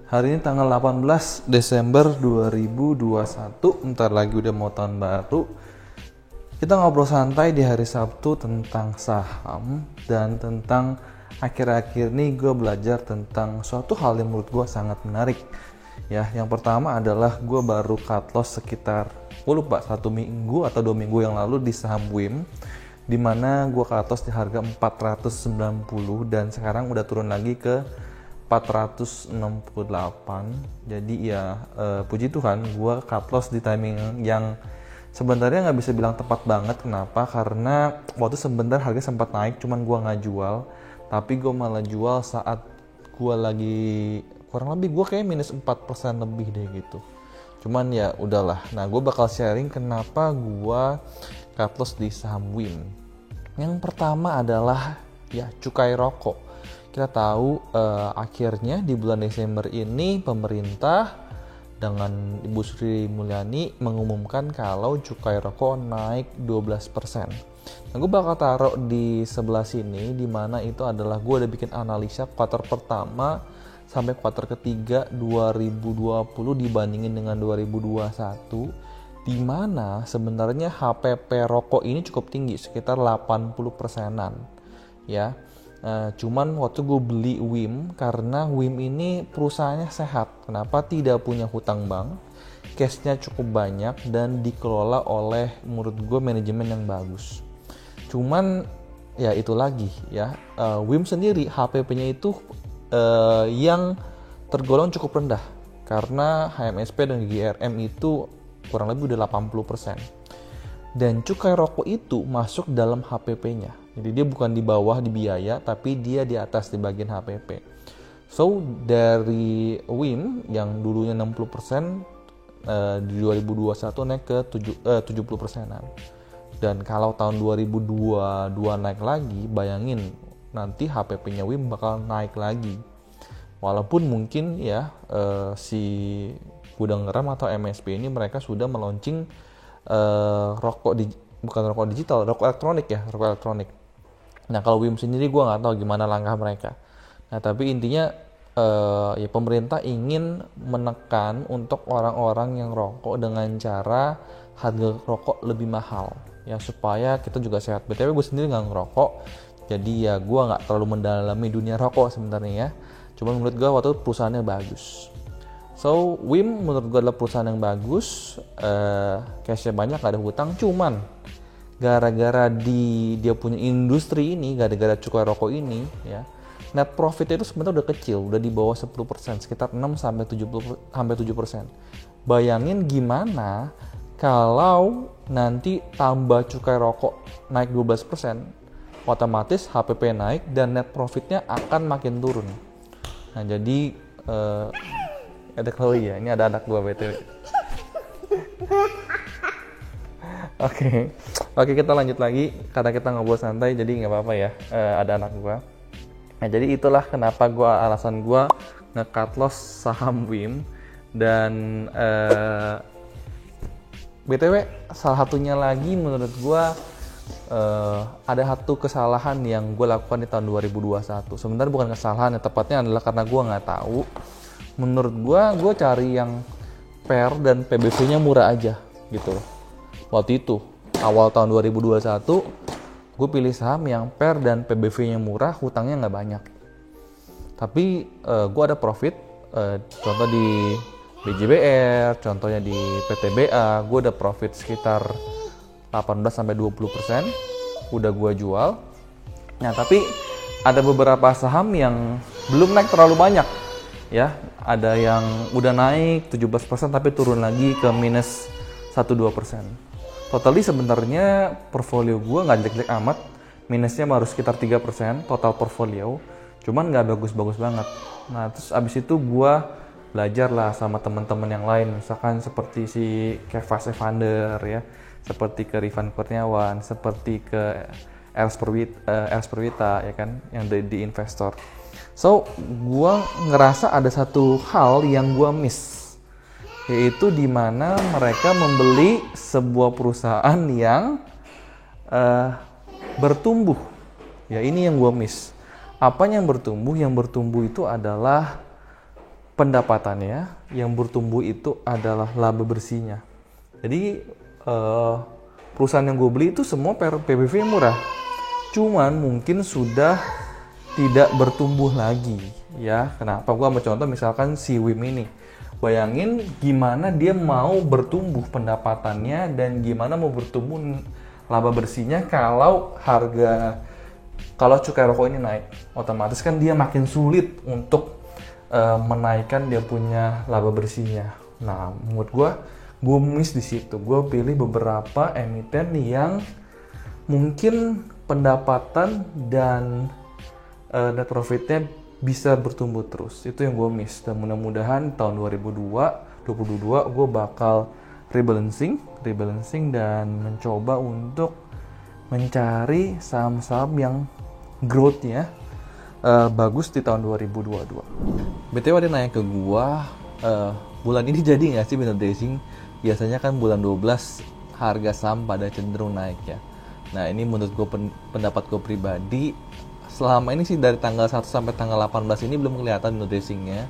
Hari ini tanggal 18 Desember 2021, ntar lagi udah mau tahun baru. Kita ngobrol santai di hari Sabtu tentang saham dan tentang akhir-akhir ini gue belajar tentang suatu hal yang menurut gue sangat menarik. Ya, yang pertama adalah gue baru cut loss sekitar, gue lupa 1 minggu atau 2 minggu yang lalu di saham WIM, dimana gue cut loss di harga 490 dan sekarang udah turun lagi ke 468. Jadi ya puji Tuhan gue cut loss di timing yang sebenarnya nggak bisa bilang tepat banget. Kenapa? Karena waktu sebentar harga sempat naik, cuman gue nggak jual, tapi gue malah jual saat gue lagi kurang lebih gue kayak minus 4% lebih deh gitu. Cuman ya udahlah. Nah, gue bakal sharing kenapa gue cut loss di saham WIM. Yang pertama adalah ya cukai rokok. Kita tahu akhirnya di bulan Desember ini pemerintah dengan Ibu Sri Mulyani mengumumkan kalau cukai rokok naik 12%. Nah, gue bakal taruh di sebelah sini, dimana itu adalah gue udah bikin analisa kuartal pertama sampai kuartal ketiga 2020 dibandingin dengan 2021, dimana sebenarnya HPP rokok ini cukup tinggi, sekitar 80%-an ya. Cuman waktu gue beli WIM, karena WIM ini perusahaannya sehat. Kenapa? Tidak punya hutang bank, cashnya cukup banyak, dan dikelola oleh menurut gue manajemen yang bagus. Cuman ya itu lagi ya, WIM sendiri HPP-nya itu yang tergolong cukup rendah, karena HMSP dan GRM itu kurang lebih udah 80%. Dan cukai rokok itu masuk dalam HPP-nya. Jadi dia bukan di bawah di biaya, tapi dia di atas di bagian HPP. So dari WIM yang dulunya 60%, di 2021 naik ke 70%-an. Dan kalau tahun 2022 naik lagi, bayangin nanti HPP-nya WIM bakal naik lagi. Walaupun mungkin ya si gudang garam atau MSP ini mereka sudah meluncing bukan rokok digital, rokok elektronik. Nah, kalau WIM sendiri gue nggak tahu gimana langkah mereka. Nah, tapi intinya ya pemerintah ingin menekan untuk orang-orang yang rokok dengan cara harga rokok lebih mahal, ya supaya kita juga sehat. BTW gue sendiri nggak ngerokok, jadi ya gue nggak terlalu mendalami dunia rokok sebenarnya ya. Cuman menurut gue waktu itu perusahaannya bagus. So WIM menurut gue adalah perusahaan yang bagus, cashnya banyak, gak ada hutang. Cuman gara-gara dia punya industri ini, gara-gara cukai rokok ini ya, net profitnya itu sebenarnya udah kecil, udah di bawah 10%, sekitar 6-7%. Bayangin gimana kalau nanti tambah cukai rokok naik 12%, otomatis HPP naik dan net profitnya akan makin turun. Nah, jadi ada Chloe ya, ini ada anak gua BTW. Oke, kita lanjut lagi karena kita ngobrol santai, jadi nggak apa-apa ya, ada anak gua. Nah, jadi itulah kenapa alasan gua nge-cut loss saham WIM. Dan BTW salah satunya lagi menurut gua ada satu kesalahan yang gue lakukan di tahun 2021. Sebenarnya bukan kesalahan, ya tepatnya adalah karena gue nggak tahu. Menurut gue cari yang PER dan PBV-nya murah aja gitu loh. Waktu itu awal tahun 2021 gue pilih saham yang PER dan PBV-nya murah, hutangnya nggak banyak. Tapi gue ada profit, contoh di BJBR, contohnya di PTBA, gue ada profit sekitar 18-20%, udah gue jual. Nah, tapi ada beberapa saham yang belum naik terlalu banyak ya. Ada yang udah naik 17% tapi turun lagi ke minus 1-2%. Totally sebenarnya portfolio gue nggak jelek-jelek amat, minusnya baru sekitar 3% total portfolio, cuman nggak bagus-bagus banget. Nah, terus abis itu gue belajar lah sama teman-teman yang lain, misalkan seperti si Kevas Evander ya, seperti ke Rifan Kurniawan, seperti ke Els Perwita ya kan, yang di investor. So, gue ngerasa ada satu hal yang gue miss, yaitu di mana mereka membeli sebuah perusahaan yang bertumbuh. Ya, ini yang gue miss. Apa yang bertumbuh? Yang bertumbuh itu adalah pendapatannya yang bertumbuh itu adalah laba bersihnya. Jadi perusahaan yang gue beli itu semua PBV murah, cuman mungkin sudah tidak bertumbuh lagi ya. Kenapa? Gue ambil contoh misalkan si WIM ini. Bayangin gimana dia mau bertumbuh pendapatannya dan gimana mau bertumbuh laba bersihnya kalau cukai rokok ini naik. Otomatis kan dia makin sulit untuk menaikkan dia punya laba bersihnya. Nah, menurut gue miss di situ. Gue pilih beberapa emiten yang mungkin pendapatan dan net profitnya bisa bertumbuh terus. Itu yang gue miss. Dan mudah-mudahan tahun 2022 gue bakal rebalancing dan mencoba untuk mencari saham-saham yang growth-nya bagus di tahun 2022. BTW ada nanya ke gue, bulan ini jadi nggak sih window dressing? Biasanya kan bulan 12 harga saham pada cenderung naik ya. Nah, ini menurut gue pendapat gue pribadi, selama ini sih dari tanggal 1 sampai tanggal 18 ini belum kelihatan window dressing-nya.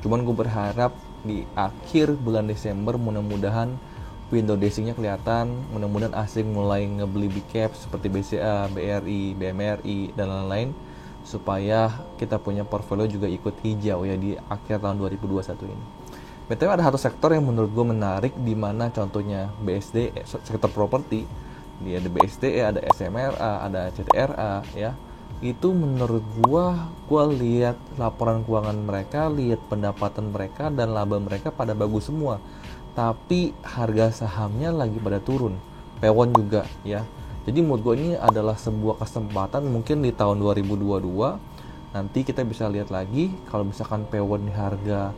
Cuman gue berharap di akhir bulan Desember mudah-mudahan window dressing-nya kelihatan. Mudah-mudahan asing mulai ngebeli big cap seperti BCA, BRI, BMRI dan lain-lain, supaya kita punya portfolio juga ikut hijau ya di akhir tahun 2021 ini. BTW ada satu sektor yang menurut gue menarik, di mana contohnya BSD, sektor properti. Dia ada BSD, ada SMRA, ada CTRA ya. Itu menurut gua lihat laporan keuangan mereka, lihat pendapatan mereka dan laba mereka pada bagus semua. Tapi harga sahamnya lagi pada turun. Pewon juga ya. Jadi menurut gua ini adalah sebuah kesempatan mungkin di tahun 2022 nanti kita bisa lihat lagi kalau misalkan Pewon di harga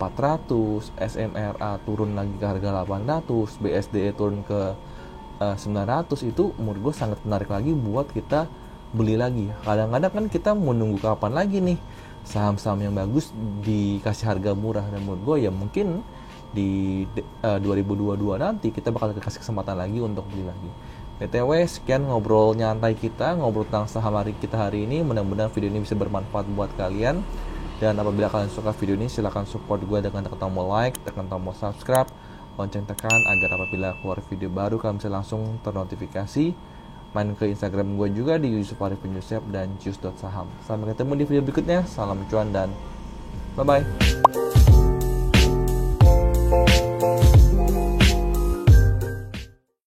400, SMRA turun lagi ke harga 800, BSDE turun ke 900, itu menurut gue sangat menarik lagi buat kita beli lagi. Kadang-kadang kan kita menunggu kapan lagi nih saham-saham yang bagus dikasih harga murah, dan menurut gue ya mungkin di 2022 nanti kita bakal dikasih kesempatan lagi untuk beli lagi. BTW sekian ngobrol nyantai kita, ngobrol tentang saham kita hari ini. Mudah-mudahan video ini bisa bermanfaat buat kalian, dan apabila kalian suka video ini silahkan support gue dengan tekan tombol like, tekan tombol subscribe, lonceng tekan agar apabila keluar video baru kalian bisa langsung ternotifikasi. Main ke Instagram gue juga di Yusuf Arif bin Yusuf dan Jus.saham. Sampai ketemu di video berikutnya. Salam cuan dan bye bye.